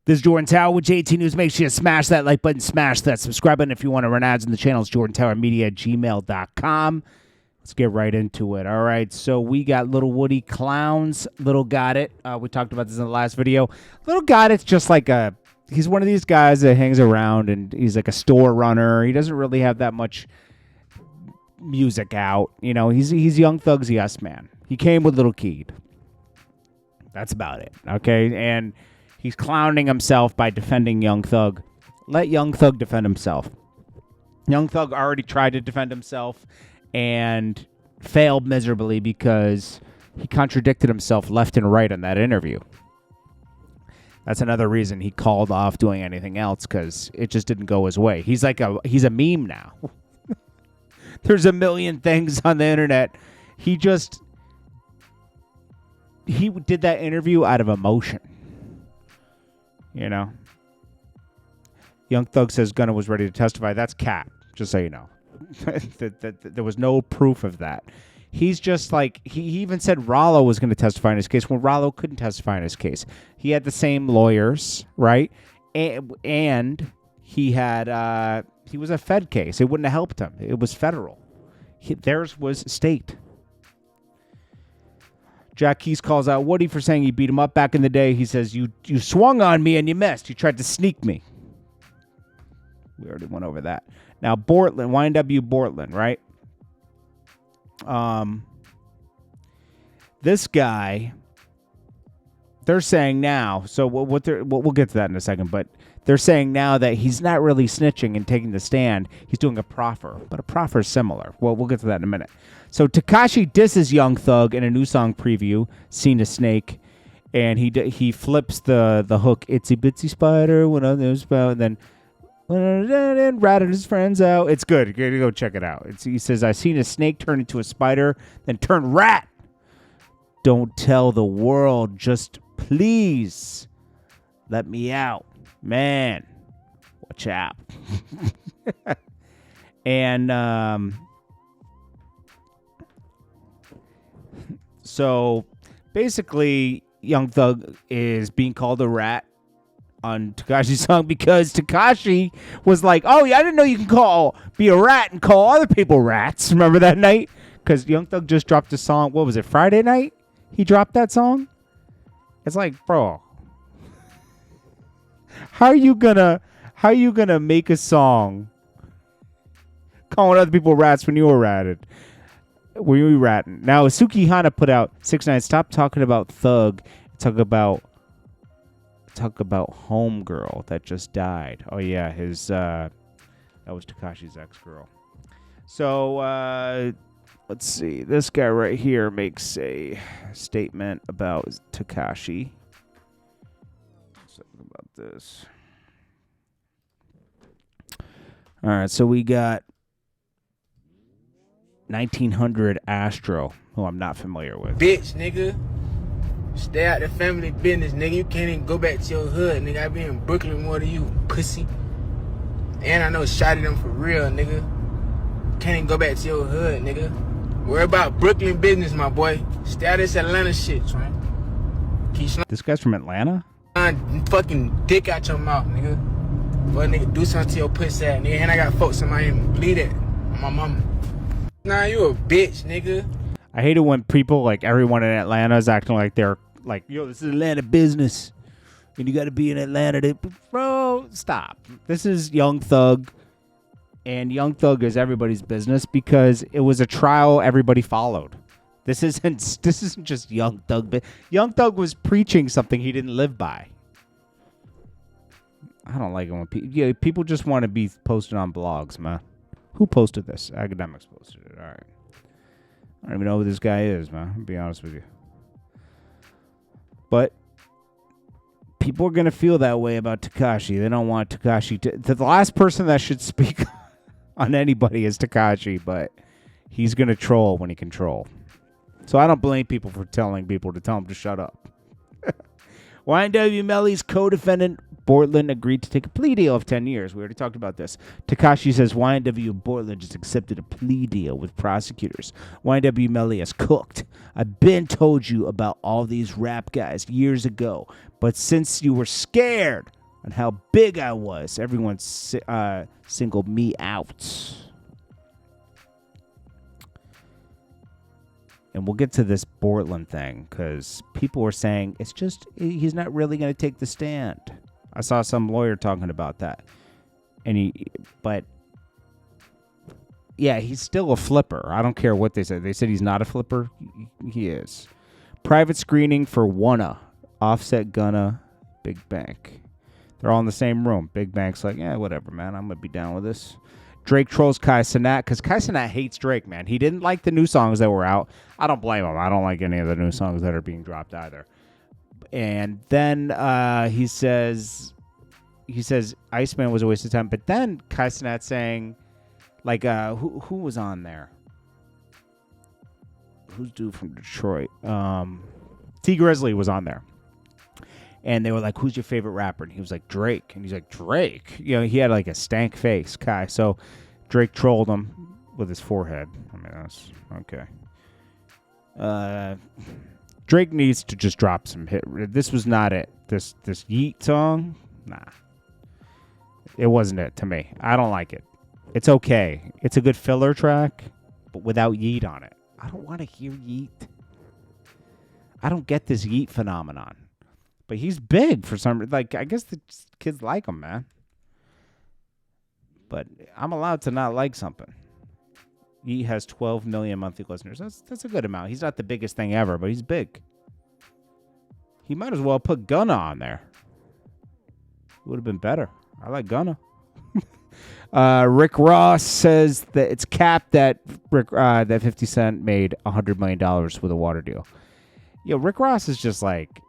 This is JordanTower with JT News. Make sure you smash that like button, smash that subscribe button. If you want to run ads on the channel, it's jordantowermedia@gmail.com. Let's get right into it. All right, so we got Little Woody Clowns. Little Got It. We talked about this in the last video. Little Got It's just like he's one of these guys that hangs around and he's like a store runner. He doesn't really have that much music out. You know, he's Young Thug's Yes Man. He came with Little Keed. That's about it, okay? And he's clowning himself by defending Young Thug. Let Young Thug defend himself. Young Thug already tried to defend himself and failed miserably because he contradicted himself left and right in that interview. That's another reason he called off doing anything else, because it just didn't go his way. He's a meme now. There's a million things on the internet. He did that interview out of emotion. You know? Young Thug says Gunna was ready to testify. That's cap, just so you know. There was no proof of that. He's just like, he even said Rollo was going to testify in his case when Rollo couldn't testify in his case. He had the same lawyers, right? And he had, he was a Fed case. It wouldn't have helped him. It was federal. Theirs was state. Jack Keys calls out Woody for saying he beat him up back in the day. He says, you swung on me and you missed. You tried to sneak me. We already went over that. Now, Bortland, YNW Bortlen, right? This guy, they're saying now, so we'll get to that in a second, but they're saying now that he's not really snitching and taking the stand. He's doing a proffer, but a proffer is similar. Well, we'll get to that in a minute. So Tekashi disses Young Thug in a new song preview, Seen a Snake, and he flips the hook, Itsy Bitsy Spider, when others bow, and then ratted his friends out. It's good. You gotta go check it out. He says, I seen a snake turn into a spider, then turn rat. Don't tell the world, just please let me out. Man, watch out. And so basically Young Thug is being called a rat on Tekashi's song because Tekashi was like, oh yeah, I didn't know you can be a rat and call other people rats. Remember that night? Because Young Thug just dropped a song. What was it, Friday night? He dropped that song? It's like, bro, how are you gonna make a song calling other people rats when you were ratted? Were you ratting? Now Suki Hana put out 6ix9ine, stop talking about Thug. Talk about homegirl that just died. Oh yeah, that was Tekashi's ex-girl. So let's see. This guy right here makes a statement about Tekashi. Something about this. All right, so we got 1900 Astro, who I'm not familiar with. Bitch, nigga. Stay out the family business, nigga. You can't even go back to your hood, nigga. I be in Brooklyn more than you, pussy. And I know shot at them for real, nigga. Can't even go back to your hood, nigga. Worry about Brooklyn business, my boy. Stay out of this Atlanta shit, man. This guy's from Atlanta? Fucking dick out your mouth, nigga. Boy, nigga, do something to your pussy ass, nigga. And I got folks in Miami. Bleed it on my mama. Nah, you a bitch, nigga. I hate it when people, like everyone in Atlanta, is acting like they're like, yo, this is Atlanta business, and you got to be in Atlanta. Bro, stop. This is Young Thug, and Young Thug is everybody's business because it was a trial everybody followed. This isn't just Young Thug. But Young Thug was preaching something he didn't live by. I don't like it when people just want to be posted on blogs, man. Who posted this? Academics posted it. All right. I don't even know who this guy is, man. I'll be honest with you. But people are going to feel that way about Tekashi. They don't want Tekashi to... The last person that should speak on anybody is Tekashi, but he's going to troll when he can troll. So I don't blame people for telling people to tell him to shut up. YNW MELLY's co-defendant Bortland agreed to take a plea deal of 10 years. We already talked about this. Tekashi says YNW Bortlen just accepted a plea deal with prosecutors. YNW MELLY has cooked. I've been told you about all these rap guys years ago, but since you were scared on how big I was. Everyone singled me out. And we'll get to this Bortland thing because people were saying it's just he's not really going to take the stand. I saw some lawyer talking about that. But yeah, he's still a flipper. I don't care what they said. They said he's not a flipper. He is. Private screening for Wanna, Offset, Gunna, Big Bank. They're all in the same room. Big Bank's like, yeah, whatever, man. I'm going to be down with this. Drake trolls Kai Cenat because Kai Cenat hates Drake, man. He didn't like the new songs that were out. I don't blame him. I don't like any of the new songs that are being dropped either. And then he says Iceman was a waste of time. But then Kai Cenat saying, like, who was on there? Who's dude from Detroit? T Grizzly was on there. And they were like, who's your favorite rapper? And he was like, Drake. And he's like, Drake? You know, he had like a stank face, Kai. So Drake trolled him with his forehead. I mean, that's okay. Drake needs to just drop some hit. This was not it. This Yeet song, nah. It wasn't it to me. I don't like it. It's okay. It's a good filler track, but without Yeet on it. I don't want to hear Yeet. I don't get this Yeet phenomenon. But he's big for some reason. Like, I guess the kids like him, man. But I'm allowed to not like something. He has 12 million monthly listeners. That's a good amount. He's not the biggest thing ever, but he's big. He might as well put Gunna on there. Would have been better. I like Gunna. Rick Ross says that it's capped that that 50 Cent made $100 million with a water deal. Yo, Rick Ross is just like...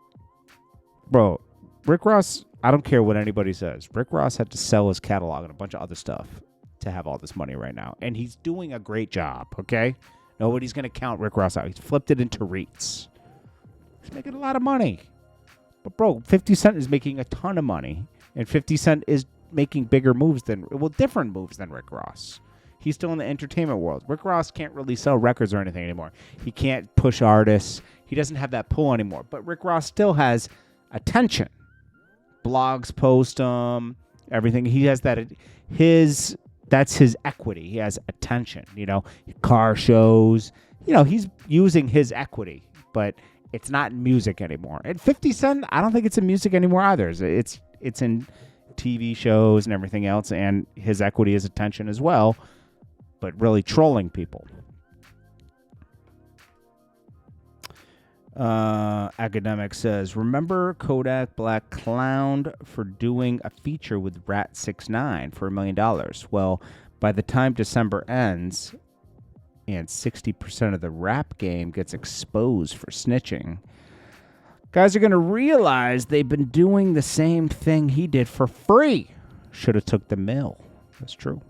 Bro, Rick Ross, I don't care what anybody says. Rick Ross had to sell his catalog and a bunch of other stuff to have all this money right now. And he's doing a great job, okay? Nobody's going to count Rick Ross out. He's flipped it into REITs. He's making a lot of money. But, bro, 50 Cent is making a ton of money. And 50 Cent is making bigger moves different moves than Rick Ross. He's still in the entertainment world. Rick Ross can't really sell records or anything anymore. He can't push artists. He doesn't have that pull anymore. But Rick Ross still has... attention. Blogs post him, everything. He has that. That's his equity. He has attention. You know, car shows. You know, he's using his equity, but it's not in music anymore. And 50 Cent, I don't think it's in music anymore either. It's in TV shows and everything else, and his equity is attention as well, but really trolling people. Academic says, remember Kodak Black clowned for doing a feature with Rat 6ix9ine for $1 million? Well, by the time December ends and 60% of the rap game gets exposed for snitching, guys are going to realize they've been doing the same thing he did for free. Should have took the mill. That's true.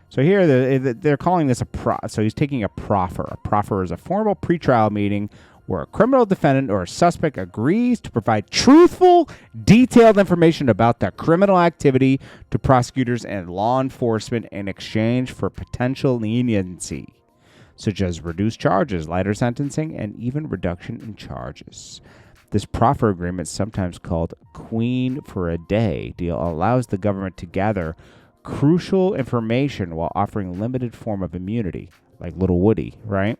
So here they're calling this so he's taking a proffer. A proffer is a formal pretrial meeting where a criminal defendant or a suspect agrees to provide truthful, detailed information about their criminal activity to prosecutors and law enforcement in exchange for potential leniency, such as reduced charges, lighter sentencing, and even reduction in charges. This proffer agreement, sometimes called Queen for a Day deal, allows the government to gather crucial information while offering limited form of immunity, like Little Woody, right?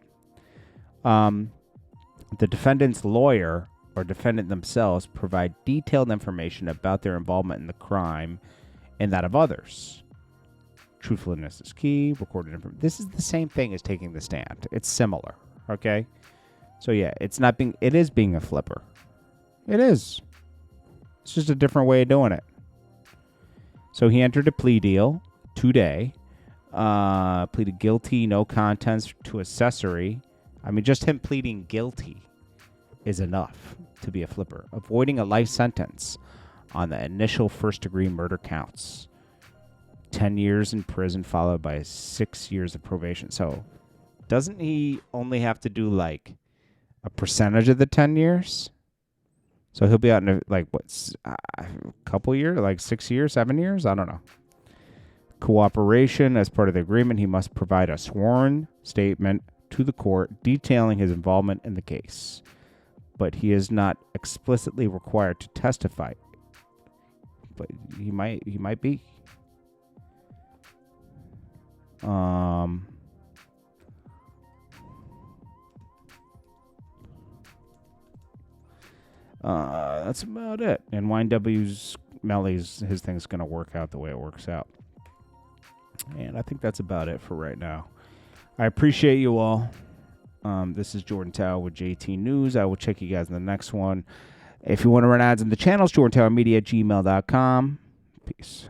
The defendant's lawyer or defendant themselves provide detailed information about their involvement in the crime and that of others. Truthfulness is key. Recorded information. This is the same thing as taking the stand. It's similar, okay? So yeah, it is being a flipper. It is. It's just a different way of doing it. So he entered a plea deal today, pleaded guilty, no contents to accessory. I mean, just him pleading guilty is enough to be a flipper. Avoiding a life sentence on the initial first-degree murder counts. 10 years in prison followed by 6 years of probation. So doesn't he only have to do like a percentage of the 10 years? So he'll be out in a couple years, like 6 years, 7 years? I don't know. Cooperation. As part of the agreement, he must provide a sworn statement to the court detailing his involvement in the case. But he is not explicitly required to testify but he might be. That's about it. And YNW's Melly's, his thing's going to work out the way it works out. And I think that's about it for right now. I appreciate you all. This is Jordan Tower with JT News. I will check you guys in the next one. If you want to run ads in the channels, jordantowermedia@gmail.com. Peace.